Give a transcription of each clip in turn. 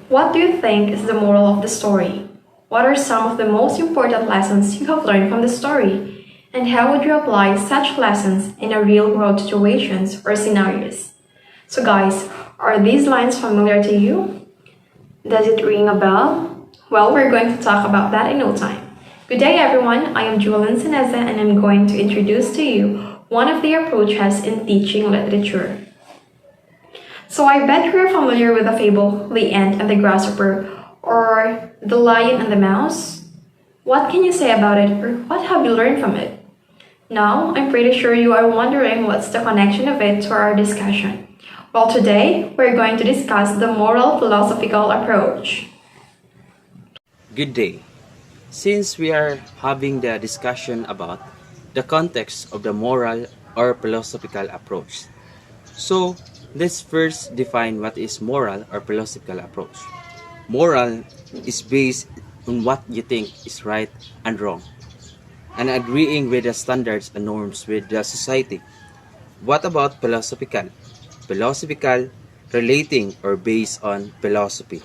What do you think is the moral of the story? What are some of the most important lessons you have learned from the story? And how would you apply such lessons in a real world situations or scenarios? So guys, are these lines familiar to you? Does it ring a bell? Well, we're going to talk about that in no time. Good day everyone, I am Julian Sineza and I'm going to introduce to you one of the approaches in teaching literature. So I bet you're familiar with the fable The Ant and the Grasshopper or The Lion and the Mouse. What can you say about it or what have you learned from it? Now, I'm pretty sure you are wondering what's the connection of it to our discussion. Well, today, we're going to discuss the moral philosophical approach. Good day. Since we are having the discussion about the context of the moral or philosophical approach, so let's first define what is moral or philosophical approach. Moral is based on what you think is right and wrong, and agreeing with the standards and norms with the society. What about philosophical? Philosophical, relating or based on philosophy.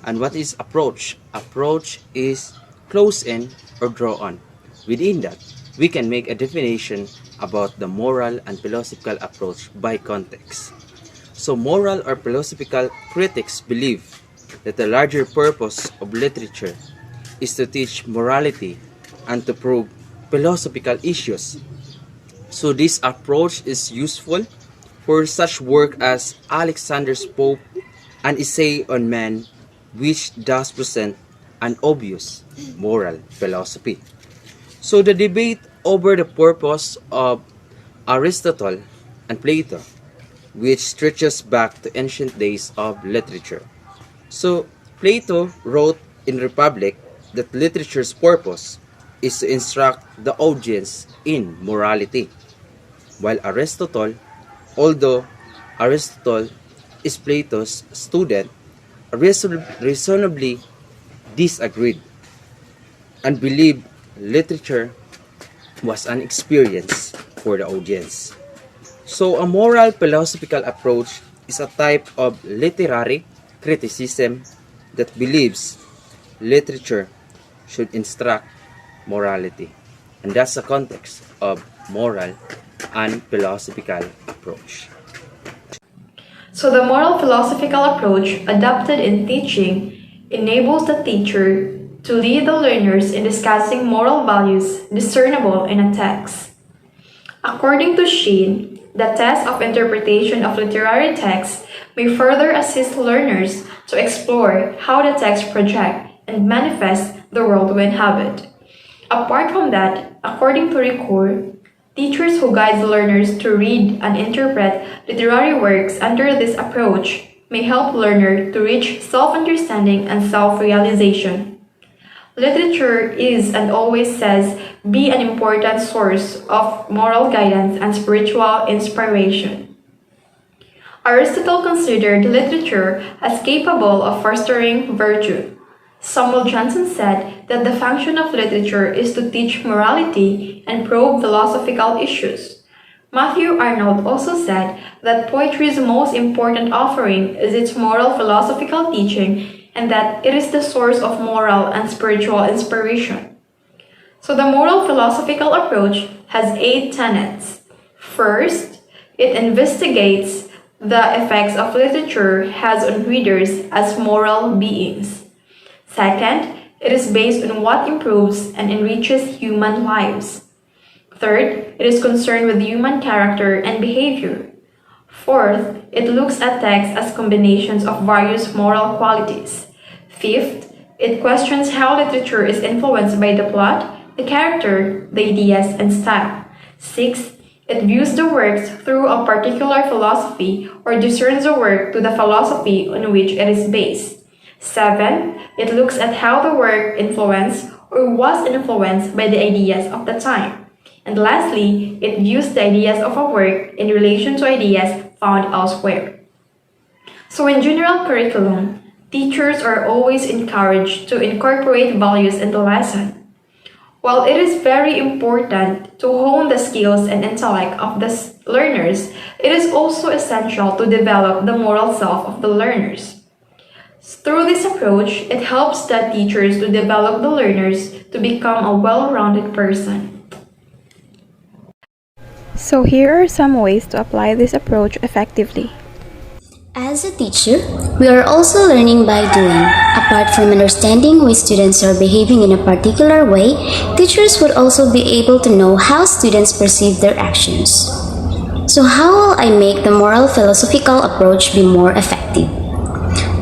And what is approach? Approach is close in or draw on. Within that, we can make a definition about the moral and philosophical approach by context. So moral or philosophical critics believe that the larger purpose of literature is to teach morality and to probe philosophical issues. So this approach is useful for such work as Alexander Pope, An Essay on Man, which does present an obvious moral philosophy. So the debate over the purpose of Aristotle and Plato, which stretches back to ancient days of literature. So Plato wrote in Republic that literature's purpose is to instruct the audience in morality, while Aristotle, although Aristotle is Plato's student, reasonably disagreed and believed literature was an experience for the audience. So a moral philosophical approach is a type of literary criticism that believes literature should instruct morality. And that's the context of moral and philosophical approach. So the moral philosophical approach adopted in teaching enables the teacher to lead the learners in discussing moral values discernible in a text. According to Sheen, the test of interpretation of literary texts may further assist learners to explore how the text project and manifest the world we inhabit. Apart from that, according to Ricoeur, teachers who guide learners to read and interpret literary works under this approach may help learners to reach self-understanding and self-realization. Literature is and always says be an important source of moral guidance and spiritual inspiration. Aristotle considered literature as capable of fostering virtue. Samuel Johnson said that the function of literature is to teach morality and probe philosophical issues. Matthew Arnold also said that poetry's most important offering is its moral philosophical teaching and that it is the source of moral and spiritual inspiration. So the moral philosophical approach has 8 tenets. First, it investigates the effects of literature has on readers as moral beings. Second, it is based on what improves and enriches human lives. Third, it is concerned with human character and behavior. Fourth, it looks at texts as combinations of various moral qualities. Fifth, it questions how literature is influenced by the plot, the character, the ideas, and style. Sixth, it views the works through a particular philosophy or discerns the work to the philosophy on which it is based. 7. It looks at how the work influenced or was influenced by the ideas of the time. And lastly, it views the ideas of a work in relation to ideas found elsewhere. So in general curriculum, teachers are always encouraged to incorporate values in the lesson. While it is very important to hone the skills and intellect of the learners, it is also essential to develop the moral self of the learners. Through this approach, it helps the teachers to develop the learners to become a well-rounded person. So here are some ways to apply this approach effectively. As a teacher, we are also learning by doing. Apart from understanding why students are behaving in a particular way, teachers would also be able to know how students perceive their actions. So how will I make the moral philosophical approach be more effective?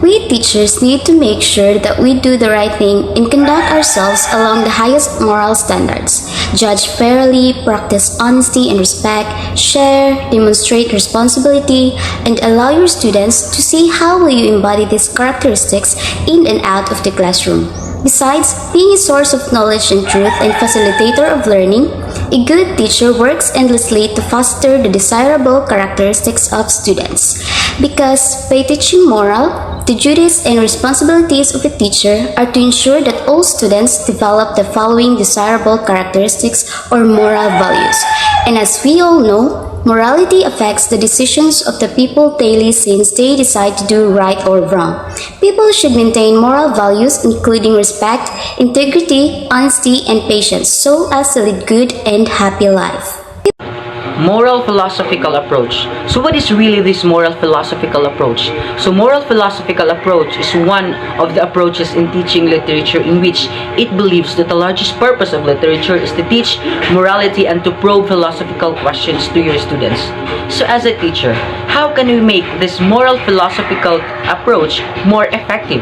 We teachers need to make sure that we do the right thing and conduct ourselves along the highest moral standards. Judge fairly, practice honesty and respect, share, demonstrate responsibility, and allow your students to see how will you embody these characteristics in and out of the classroom. Besides being a source of knowledge and truth and facilitator of learning, a good teacher works endlessly to foster the desirable characteristics of students. Because by teaching moral, the duties and responsibilities of a teacher are to ensure that all students develop the following desirable characteristics or moral values. And as we all know, morality affects the decisions of the people daily since they decide to do right or wrong. People should maintain moral values including respect, integrity, honesty, and patience so as to lead good and happy life. Moral philosophical approach. So what is really this moral philosophical approach? So moral philosophical approach is one of the approaches in teaching literature in which it believes that the largest purpose of literature is to teach morality and to probe philosophical questions to your students. So as a teacher, how can we make this moral philosophical approach more effective?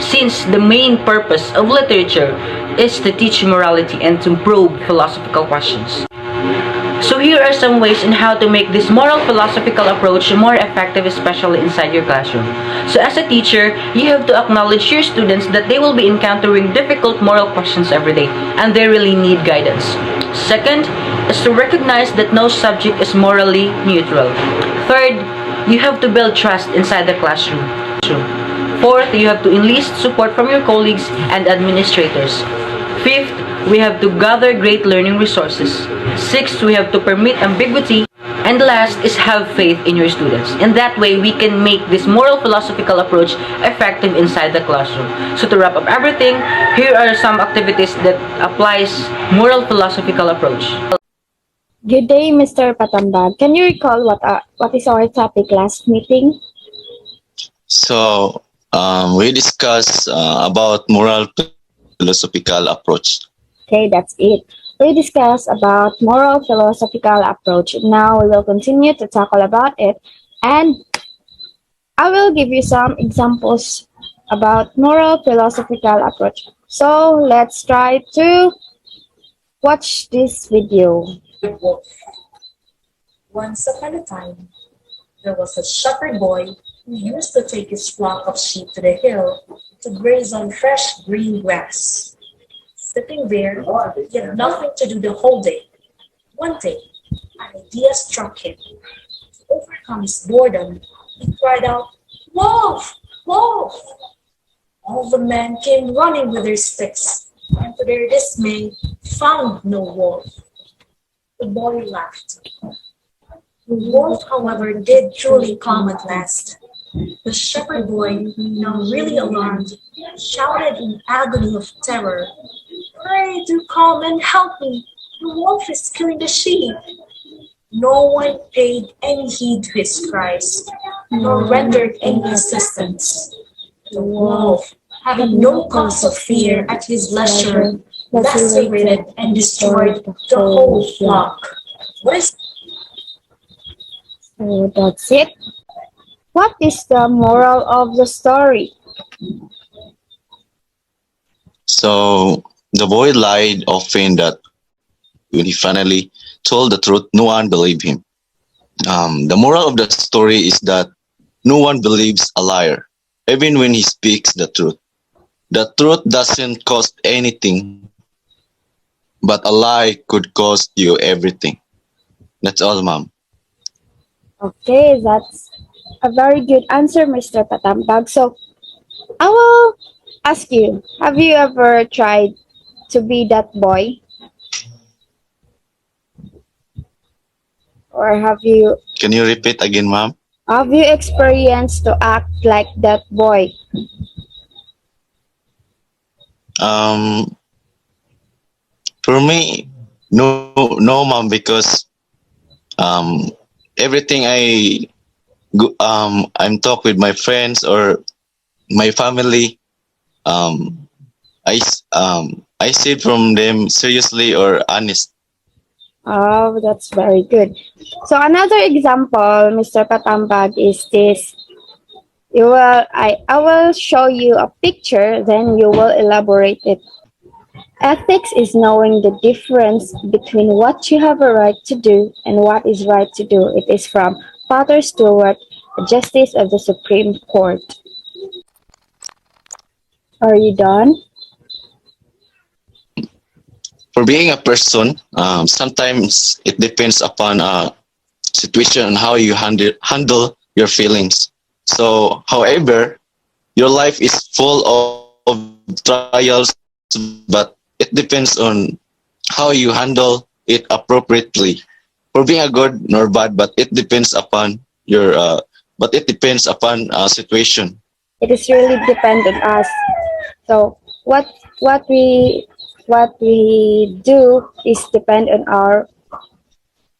Since the main purpose of literature is to teach morality and to probe philosophical questions. So here are some ways in how to make this moral philosophical approach more effective, especially inside your classroom. So as a teacher, you have to acknowledge your students that they will be encountering difficult moral questions every day and they really need guidance. Second is to recognize that no subject is morally neutral. Third, you have to build trust inside the classroom. Fourth, you have to enlist support from your colleagues and administrators. Fifth, we have to gather great learning resources. Sixth, we have to permit ambiguity. And last is have faith in your students. In that way, we can make this moral philosophical approach effective inside the classroom. So to wrap up everything, here are some activities that applies moral philosophical approach. Good day, Mr. Patambag. Can you recall what is our topic last meeting? So we discussed about moral philosophical approach. Okay, that's it. We discussed about moral philosophical approach. Now we will continue to tackle about it, and I will give you some examples about moral philosophical approach. So let's try to watch this video. Wolf. Once upon a time, there was a shepherd boy who used to take his flock of sheep to the hill to graze on fresh green grass. Sitting there, he had nothing to do the whole day. One day, an idea struck him. To overcome his boredom, he cried out, "Wolf! Wolf!" All the men came running with their sticks, and to their dismay, found no wolf. The boy laughed. The wolf, however, did truly come at last. The shepherd boy, now really alarmed, shouted in agony of terror, "Pray do come and help me! The wolf is killing the sheep!" No one paid any heed to his cries, nor rendered any assistance. The wolf, having no cause of fear at his leisure, lacerated and destroyed the whole flock. What is So that's it. What is the moral of the story? So the boy lied often that when he finally told the truth, no one believed him. The moral of the story is that no one believes a liar, even when he speaks the truth. The truth doesn't cost anything, but a lie could cost you everything. That's all, ma'am. Okay, that's a very good answer, Mr. Patambag. So I will ask you, have you ever tried to be that boy? Or have you Can you repeat again, ma'am? experienced to act like that boy? Um, for me, no, ma'am, because um, everything I'm talk with my friends or my family, um, I see from them seriously or honest. Oh, that's very good. So another example, Mr. Patambag, is this. I will show you a picture, then you will elaborate it. Ethics is knowing the difference between what you have a right to do and what is right to do. It is from Father Stewart, a Justice of the Supreme Court. Are you done? For being a person, sometimes it depends upon situation and how you handle your feelings. So, however, your life is full of trials, but it depends on how you handle it appropriately. For being a good nor bad, but it depends upon situation. It is really depend on us. So what we what we do is depend on our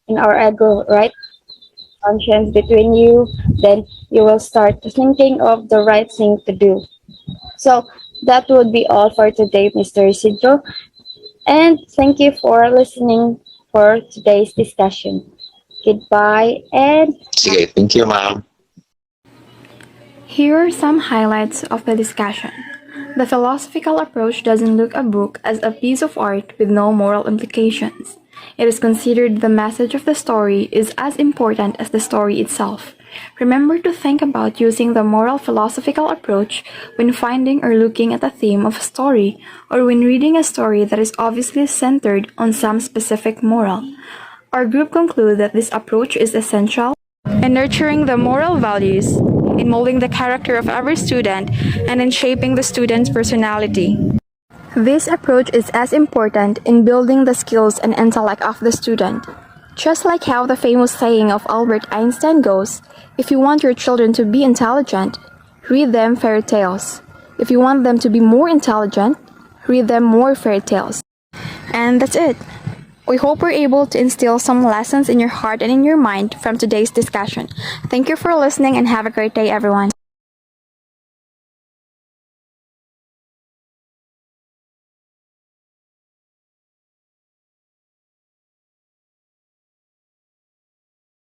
in our ego, right? Conscience between you, then you will start thinking of the right thing to do. So that would be all for today, Mr. Isidro. And thank you for listening for today's discussion. Goodbye and Sige, thank you, ma'am. Here are some highlights of the discussion. The philosophical approach doesn't look a book as a piece of art with no moral implications. It is considered the message of the story is as important as the story itself. Remember to think about using the moral philosophical approach when finding or looking at a theme of a story, or when reading a story that is obviously centered on some specific moral. Our group concludes that this approach is essential in nurturing the moral values, in molding the character of every student, and in shaping the student's personality. This approach is as important in building the skills and intellect of the student. Just like how the famous saying of Albert Einstein goes, if you want your children to be intelligent, read them fairy tales. If you want them to be more intelligent, read them more fairy tales. And that's it. We hope we're able to instill some lessons in your heart and in your mind from today's discussion. Thank you for listening and have a great day, everyone.